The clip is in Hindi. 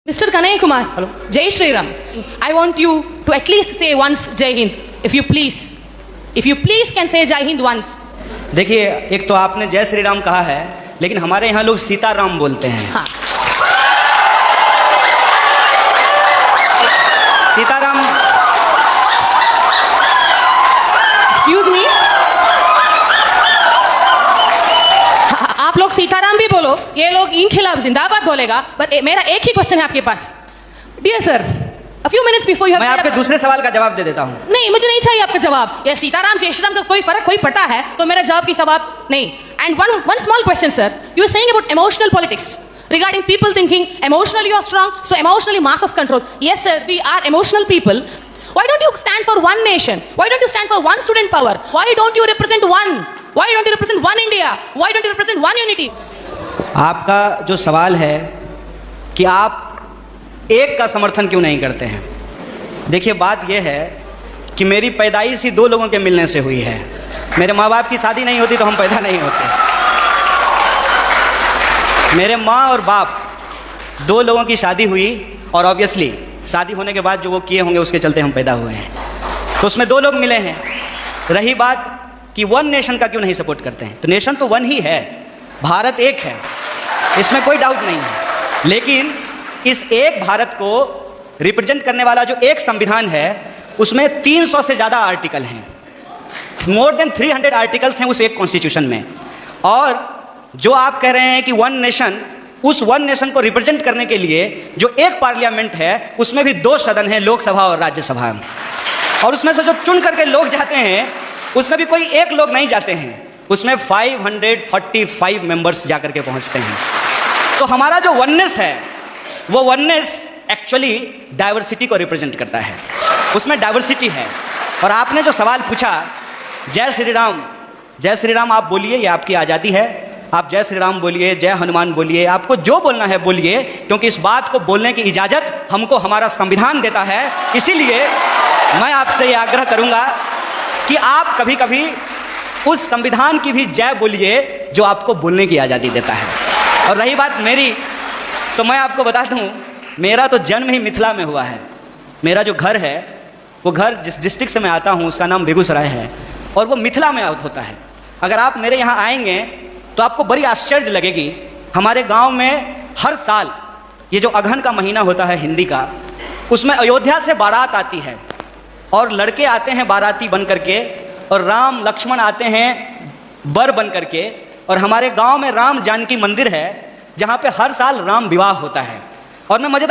Mr. Kanai Kumar, Hello. Jai Shri Ram. I want you to at least say once Jai Hind, if you please. If you please can say Jai Hind once. देखिए, एक तो आपने जय श्री राम कहा है, लेकिन हमारे यहाँ लोग सीताराम बोलते हैं। हाँ. सीताराम। Excuse me. आप लोग सीताराम भी बोलो, ये लोग इन खिलाफ जिंदाबाद बोलेगा, बट मेरा एक ही क्वेश्चन है आपके पास। Dear sir, a few minutes before you have मैं आपके दूसरे सवाल का जवाब दे देता हूँ। नहीं, मुझे नहीं चाहिए आपका जवाब। या सीताराम जय श्री राम का कोई फर्क कोई पड़ता है तो मेरा जवाब की जवाब नहीं। And one small question, sir. You were saying about emotional politics regarding people thinking emotionally you are strong, so emotionally masses control. Yes, sir, we are emotional people. Why don't you stand for one nation? Why don't you stand for one student power? Why don't you represent one? Why don't you represent one India? Why don't you represent one unity? आपका जो सवाल है कि आप एक का समर्थन क्यों नहीं करते हैं। देखिए, बात यह है कि मेरी पैदाइश ही दो लोगों के मिलने से हुई है। मेरे माँ बाप की शादी नहीं होती तो हम पैदा नहीं होते। मेरे माँ और बाप दो लोगों की शादी हुई और ऑब्वियसली शादी होने के बाद जो वो किए होंगे उसके चलते हम पैदा हुए हैं, तो उसमें दो लोग मिले हैं। रही बात कि वन नेशन का क्यों नहीं सपोर्ट करते हैं, तो नेशन तो वन ही है, भारत एक है, इसमें कोई डाउट नहीं है। लेकिन इस एक भारत को रिप्रेजेंट करने वाला जो एक संविधान है उसमें 300 से ज़्यादा आर्टिकल हैं, मोर देन 300 आर्टिकल्स हैं उस एक कॉन्स्टिट्यूशन में। और जो आप कह रहे हैं कि वन नेशन, उस वन नेशन को रिप्रेजेंट करने के लिए जो एक पार्लियामेंट है उसमें भी दो सदन हैं, लोकसभा और राज्यसभा, और उसमें से जो चुन करके लोग जाते हैं उसमें भी कोई एक लोग नहीं जाते हैं, उसमें 545 मेंबर्स जाकर के पहुंचते हैं। तो हमारा जो वननेस है वो वननेस एक्चुअली डाइवर्सिटी को रिप्रेजेंट करता है, उसमें डाइवर्सिटी है। और आपने जो सवाल पूछा जय श्री राम आप बोलिए, ये आपकी आज़ादी है, आप जय श्री राम बोलिए, जय हनुमान बोलिए, आपको जो बोलना है बोलिए, क्योंकि इस बात को बोलने की इजाज़त हमको हमारा संविधान देता है। इसीलिए मैं आपसे ये आग्रह करूँगा कि आप कभी कभी उस संविधान की भी जय बोलिए जो आपको बोलने की आज़ादी देता है। और रही बात मेरी, तो मैं आपको बता दूं, मेरा तो जन्म ही मिथिला में हुआ है। मेरा जो घर है वो घर जिस डिस्ट्रिक्ट से मैं आता हूं उसका नाम बेगूसराय है और वो मिथिला में होता है। अगर आप मेरे यहाँ आएंगे तो आपको बड़ी आश्चर्य लगेगी। हमारे गांव में हर साल ये जो अगहन का महीना होता है हिंदी का, उसमें अयोध्या से बारात आती है और लड़के आते हैं बाराती बन करके, और राम लक्ष्मण आते हैं बर बन करके। और हमारे गांव में राम जानकी मंदिर है जहां पे हर साल राम विवाह होता है। और मैं मजेदार